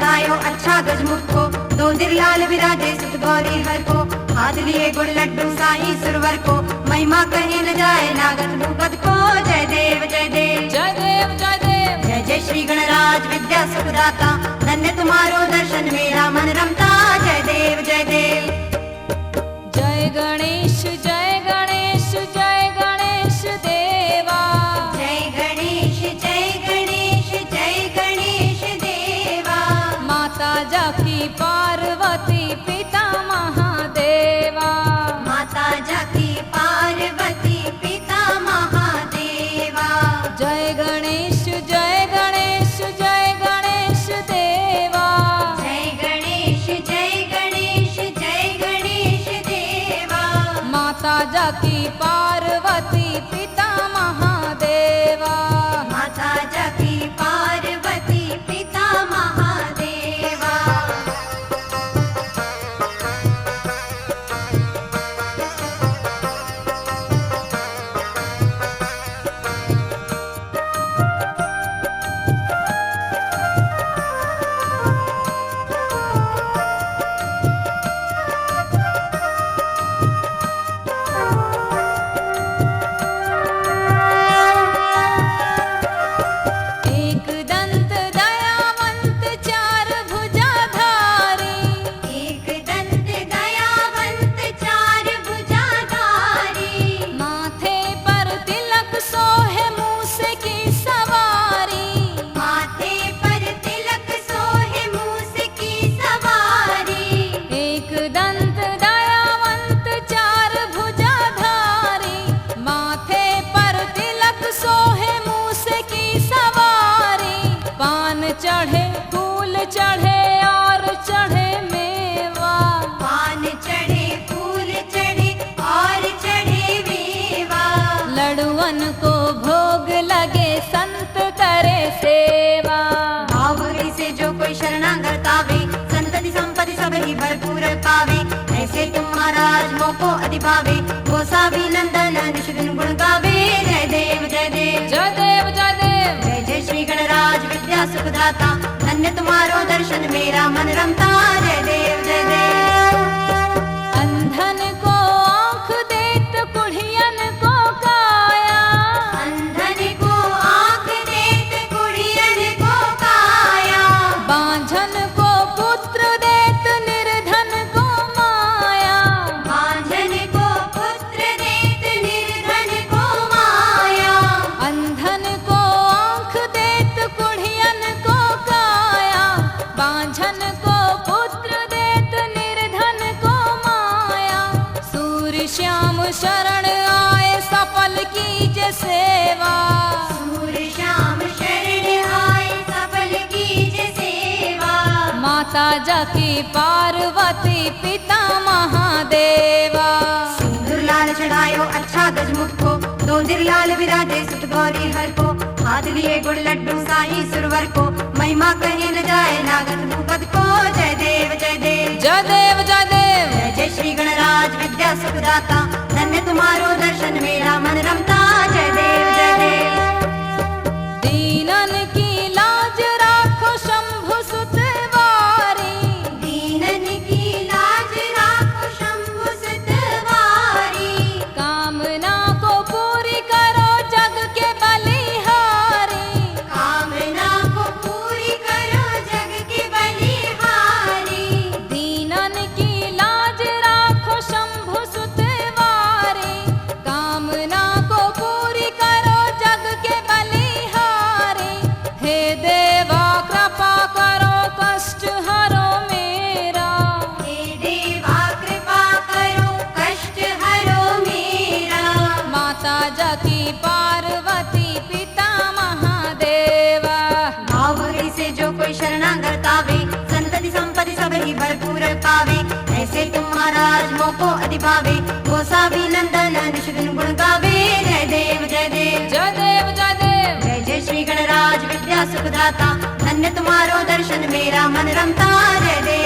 चढ़ायो अच्छा गजमुख को, दो दिरलाल विराजे सुत गौरी हर को, हाथ लिए गुड़ लड्डू साईं सुरवर को, महिमा कहीं न जाए नागत भूपत को। जय देव जय देव जय देव जय देव जय जय श्री गणराज विद्या सुखदाता, धन्य तुम्हारो दर्शन मेरा मन रमता। जय देव जय देव जय गणेश जय गणेश जय गणेश देवा। जय गणेश जय गणेश जय गणेश देवा। माता जाकी पार्वती पिता महादेवा। माता जाकी पार्वती पिता महादेवा। जय गणेश जय गणेश जय गणेश देवा। जय गणेश जय गणेश जय गणेश देवा। माता जाकी पार्वती पिता महादेवा। माता जाकी पार्वती पिता महादेवा। एक दंत दयावंत चार भुजाधारी। एक दंत दयावंत चार भुजाधारी। माथे पर तिलक सोहे मूस की सवारी। माथे पर तिलक सोहे मूस की सवारी। एक दंत दयावंत चार भुजाधारी। माथे पर तिलक सोहे मूस की सवारी। पान चढ़े फूल चढ़े और चढ़े मेवा। पान चढ़े फूल चढ़े और चढ़े मेवा। लड़ुअन को भोग लगे संत करे सेवा। भावुरी से जो कोई शरणागत आवे, संतति संपत्ति सब ही भरपूर पावे। ऐसे तुम महाराज मोको अधिभावे, गोसावी नंदन निश दिन गुण गावे। जय देव जय देव जय देव जय देव जय जय श्री गणराज विद्या सुखदाता, धन्य तुम्हारो दर्शन मेरा मन रमता। जय देव जय देव अंधन को आँख देत कुढ़ियन को काया। अंधन को आँख देत कुड़ियन को काया। बांझन को पुत्र देत निर्धन को माया। बांझन को पुत्र देत निर्धन को माया। अंधन को आँख देत कुढ़ियन को काया। बांझन को पुत्र देत निर्धन को माया। सूर्य श्याम शरण आए सफल कीजे सेवा। सूर्य श्याम शरण आए सफल कीजे सेवा। माता जाकी पार्वती पिता महादेवा। सिंदूर लाल चढ़ायो अच्छा गजमुख को, दो दिरलाल विराजे सुत गौरी हर को, हाथ लिए गुड़ लड्डू साईं सुरवर को, महिमा कहीं न जाए नागत भूपत को। जय देव जय देव जय देव जय देव जय जय श्री गणराज विद्या सुखदाता, धन्य तुम्हारो दर्शन मेरा मन रमता। जय देव जय देव दीनन की लाज राखो शंभु सुतवारी। दीनन की लाज राखो शंभु सुतवारी। कामना को पूरी करो जग के बलिहारी। कामना को पूरी करो जग के बलिहारी। दीनन की लाज राखो शंभु सुतवारी। कामना को पूरी करो जग के बलिहारी। हे देवा कृपा करो कष्ट हरो मेरा। हे देवा कृपा करो कष्ट हरो मेरा। माता जाकी पार्वती पिता महादेवा। भावुरी से जो कोई शरणागत आवे, संतति संपत्ति सब ही भरपूर पावे। ऐसे तुम महाराज मोको अधिभावे, गोसावी नंदन निश दिन गुण गावे। जय देव जय देव जय देव जय देव जय जय श्री गणराज विद्या सुखदाता, धन्य तुम्हारो दर्शन मेरा मन रमता। जय देव